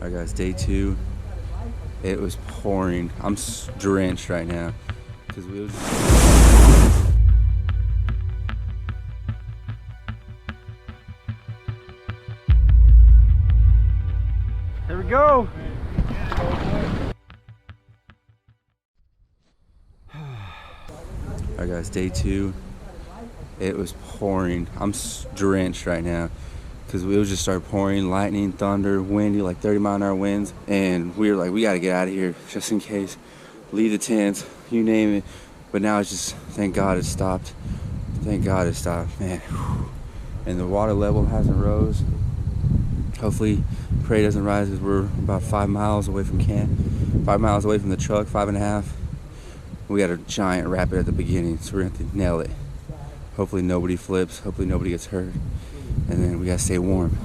All right, guys, day 2. It was pouring. I'm drenched right now because we was. Here we go. All right, guys, day 2. It was pouring. I'm drenched right now because we just started pouring, lightning, thunder, windy, like 30-mile-an-hour winds, and we were like, we got to get out of here just in case. Leave the tents, you name it. But now it's just, thank God it stopped. Thank God it stopped, man. And the water level hasn't rose. Hopefully, pray it doesn't rise, because we're about 5 miles away from camp, 5 miles away from the truck, 5.5. We got a giant rapid at the beginning, so we're gonna have to nail it. Hopefully nobody flips, hopefully nobody gets hurt, and then we gotta stay warm.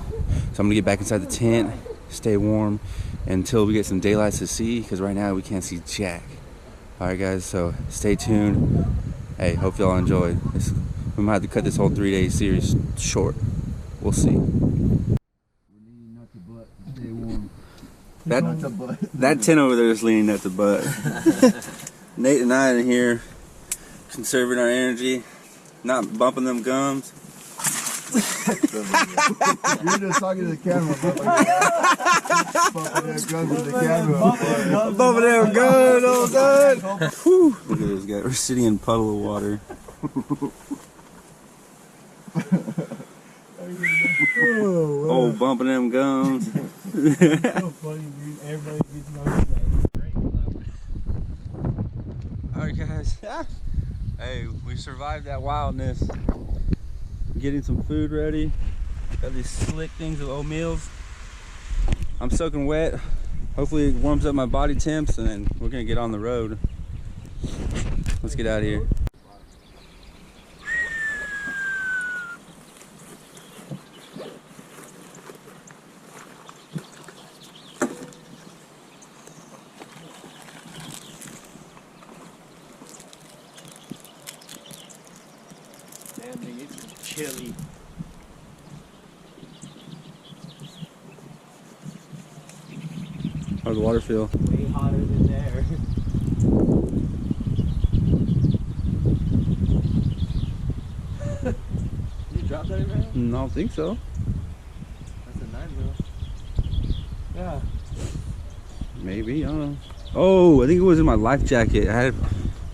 So I'm gonna get back inside the tent, stay warm until we get some daylight to see, because right now we can't see jack. All right, guys, so stay tuned. Hey, hope y'all enjoy this. We might have to cut this whole 3-day series short. We'll see. That tent over there is leaning nut to butt. Nate and I in here conserving our energy, not bumping them gums. You're just talking to the camera. Bumping them gums to the camera. Bumping them gums, oh God. Whew. Look at this guy. We're sitting in a puddle of water. Oh, bumping them gums. So funny, dude. Everybody gets noticed. Alright, guys. Hey, we survived that wildness. Getting some food ready. Got these slick things of oatmeals. I'm soaking wet. Hopefully it warms up my body temps, and then we're gonna get on the road. Let's get out of here. Damn, nigga, it's chilly. How's the water feel? Way hotter than there. You dropped that around? I don't think so. That's a 9 mil. Yeah. Maybe, I don't know. Oh, I think it was in my life jacket. I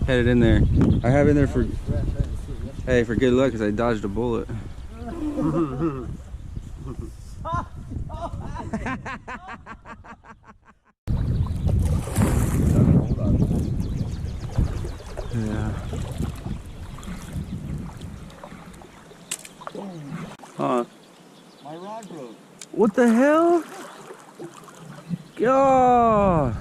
had it in there. I have it in there for, hey, for good luck, because I dodged a bullet. Yeah. Huh? My rod broke. What the hell? God.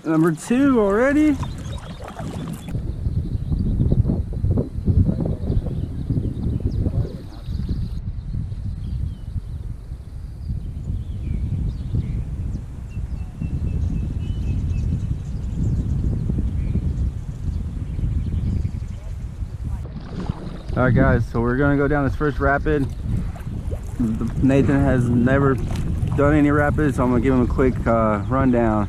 Number 2 already? Alright guys, so we're gonna go down this first rapid. Nathan has never done any rapids, so I'm gonna give him a quick rundown.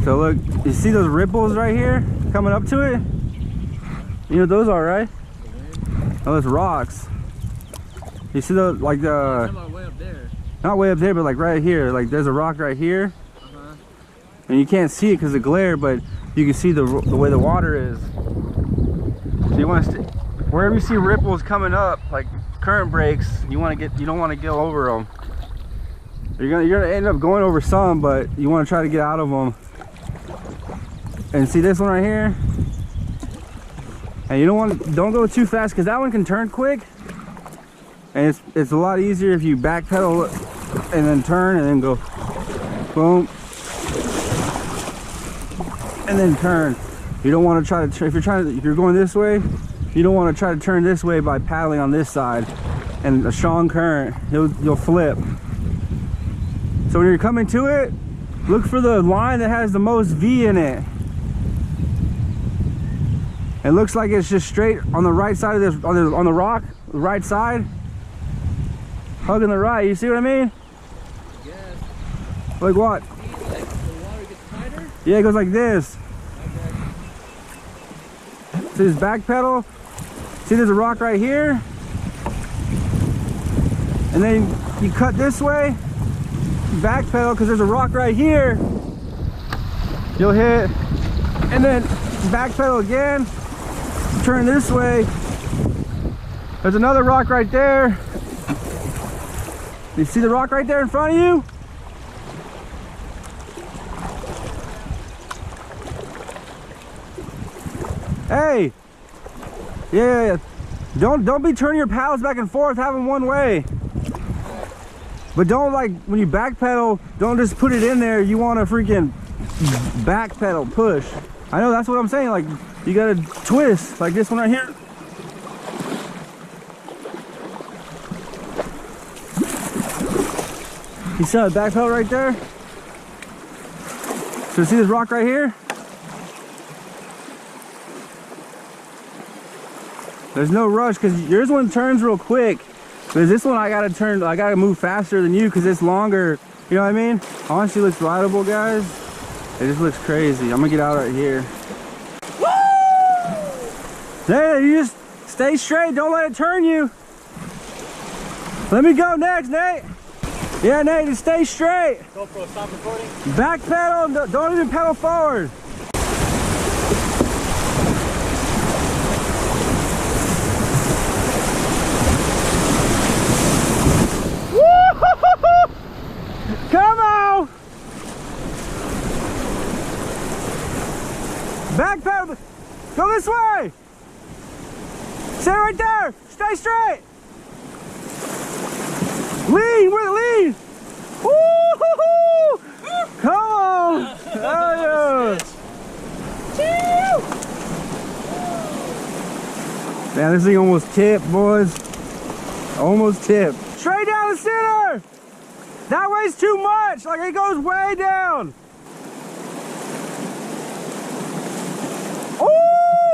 So look, you see those ripples right here coming up to it? You know what those are, right? Oh, those rocks. You see those, like the Way up there. not way up there, but like right here. Like there's a rock right here, and you can't see it because of glare, but you can see the way the water is. So you want to wherever you see ripples coming up, like current breaks, you don't want to get over them. You're gonna end up going over some, but you want to try to get out of them. And see this one right here, and you don't go too fast, because that one can turn quick, and it's a lot easier if you backpedal and then turn and then go boom and then turn. You don't want to try to, if you're going this way, you don't want to try to turn this way by paddling on this side, and a strong current, you'll flip. So when you're coming to it, look for the line that has the most V in it. It looks like it's just straight on the right side of this, on the rock, the right side. hugging the right. You see what I mean? Yes. Like what? See, like the water gets tighter. Yeah, it goes like this. Okay. See this back pedal? See there's a rock right here? And then you cut this way, back pedal, because there's a rock right here. You'll hit, and then back pedal again, turn this way. There's another rock right there. You see the rock right there in front of you? Hey, yeah, don't be turning your paddles back and forth, have them one way. But don't, like, when you back pedal, don't just put it in there. You want to freaking back pedal, push. I know, that's what I'm saying. Like, you gotta twist, like this one right here. You see the back pedal right there? So see this rock right here? There's no rush because yours one turns real quick. But this one I gotta move faster than you because it's longer. You know what I mean? Honestly, looks rideable, guys. It just looks crazy. I'm gonna get out right here. Woo! Hey, you just stay straight. Don't let it turn you. Let me go next, Nate. Yeah, Nate, just stay straight. GoPro, stop recording. Back pedal, don't even pedal forward. Come on! Back pedal, go this way. Stay right there, stay straight. Lean, lean. Woo-hoo-hoo! Come on! Oh, yeah. Man, this thing almost tipped, boys. Almost tipped. Straight down the center! That way's too much! Like, it goes way down! Ooh!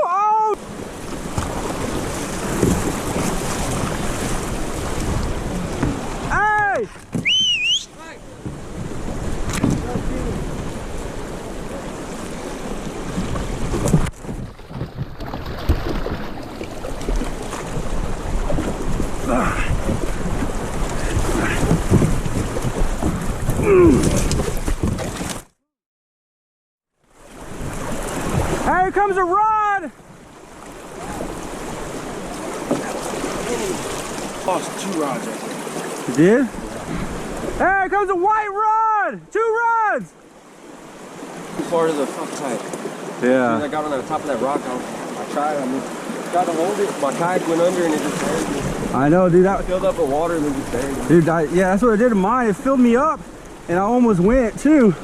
Oh! Hey! Hey, here comes a rod! Lost 2 rods right there. You did? Hey, here comes a white rod! 2 rods! Part of the front side. Yeah. I got on the top of that rock. I tried to hold it. My kayak went under and it just buried me. I know, dude. That Filled up with water and then just buried me. dude, yeah, that's what it did to mine. It filled me up, and I almost went too.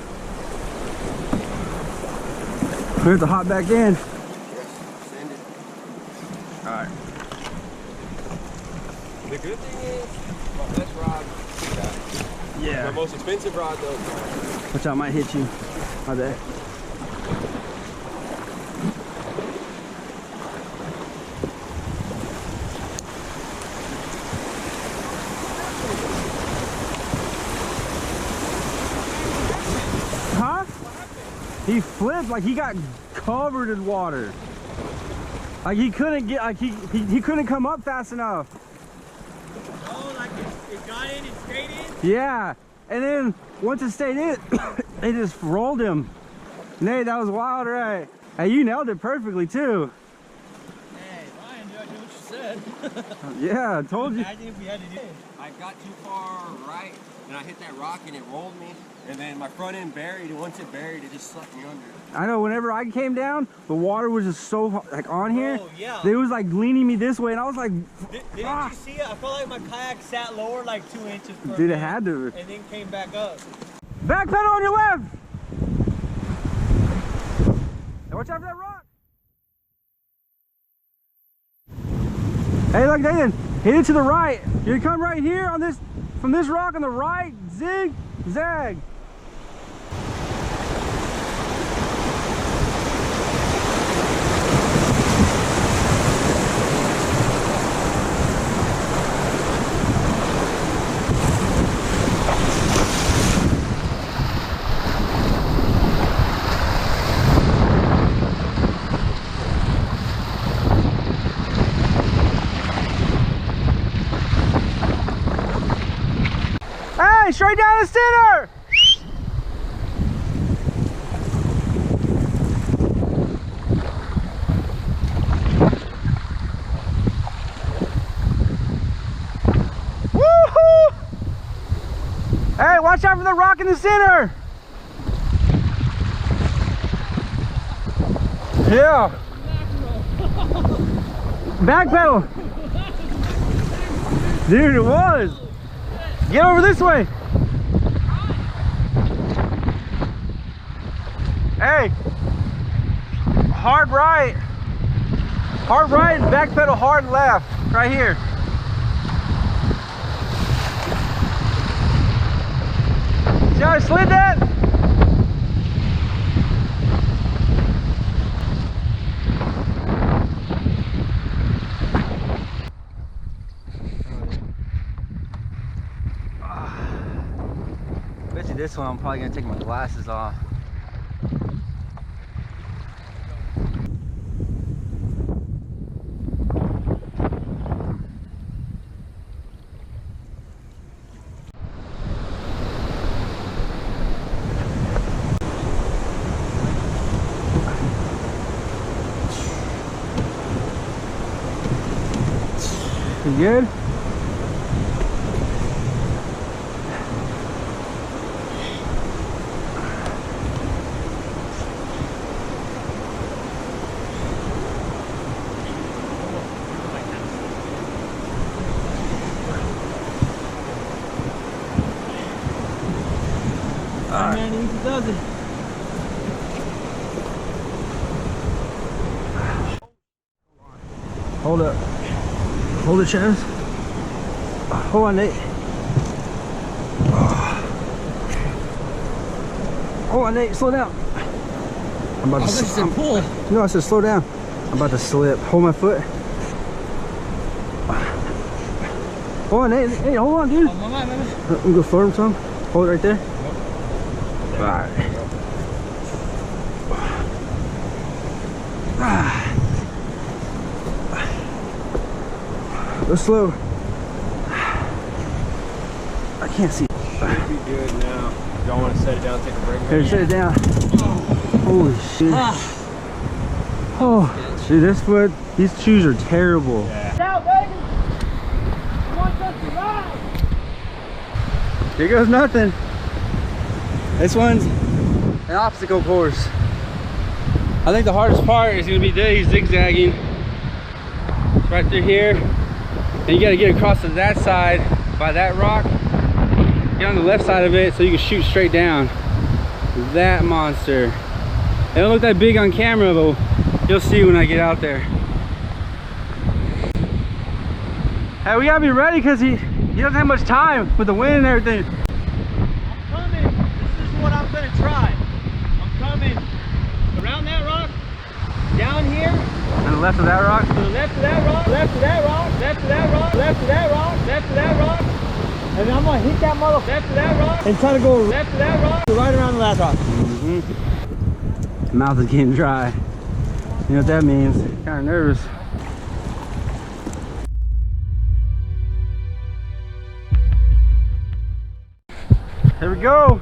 We have to hop back in. Send it. Alright. The good thing is, my best rod, my Yeah. most expensive rod though. Watch out, I might hit you. My bad. Huh? He flipped, like he got covered in water. Like he couldn't get, like he couldn't come up fast enough. Oh, like it got in and stayed in? Yeah, and then once it stayed in, they just rolled him. Nate, that was wild, right? Hey, you nailed it perfectly too. Hey, Ryan, dude, I did what you said. Yeah, I told you. Imagine if we had to do it. I got too far right and I hit that rock and it rolled me. And then my front end buried, and once it buried, it just sucked me under. I know, whenever I came down, the water was just so, like, on here. Oh, yeah. It was, like, leaning me this way, and I was like, Didn't you see it? I felt like my kayak sat lower like 2 inches per dude, it minute, had to. and then came back up. Back pedal on your left! Hey, watch out for that rock! Hey, look, Nathan, hit it to the right. You come right here on this, from this rock on the right, zig, zag. right, straight down the center. Woo-hoo! Hey, watch out for the rock in the center. Yeah. Back pedal. Dude, it was. Get over this way. Hey. Hard right. Hard right and back pedal hard left. Right here. See how I slid that? Bet you this one I'm probably gonna take my glasses off. You good? Man, easy does it. Hold up. Hold the chest. Hold on, Nate. Hold on, Nate. Slow down. I'm about to pull. No, I said slow down. I'm about to slip. Hold my foot. Hold on, Nate. Hey, hold on, dude. Let me go forward some. Hold it right there. All right. Go slow. I can't see. Should be good now. Y'all want to set it down, take a break? Here, set it down. Holy shit. Oh, dude, this foot, these shoes are terrible. Yeah. Now, baby. You want us to ride? Here goes nothing. This one's an obstacle course. I think the hardest part is going to be these zigzagging. It's right through here. And you got to get across to that side by that rock. Get on the left side of it so you can shoot straight down. That monster. It don't look that big on camera, but you'll see when I get out there. Hey, we gotta be ready because he doesn't have much time with the wind and everything. I'm coming. This is what I'm going to try. I'm coming around that rock, down here, On the left of that rock. to the left of that rock, left of that rock, left of that rock, left of that rock, left of that rock. And then I'm going to hit that motherfucker left of that rock and try to go left of that rock to right around the last rock. Mouth is getting dry. You know what that means? Kind of nervous. Here we go.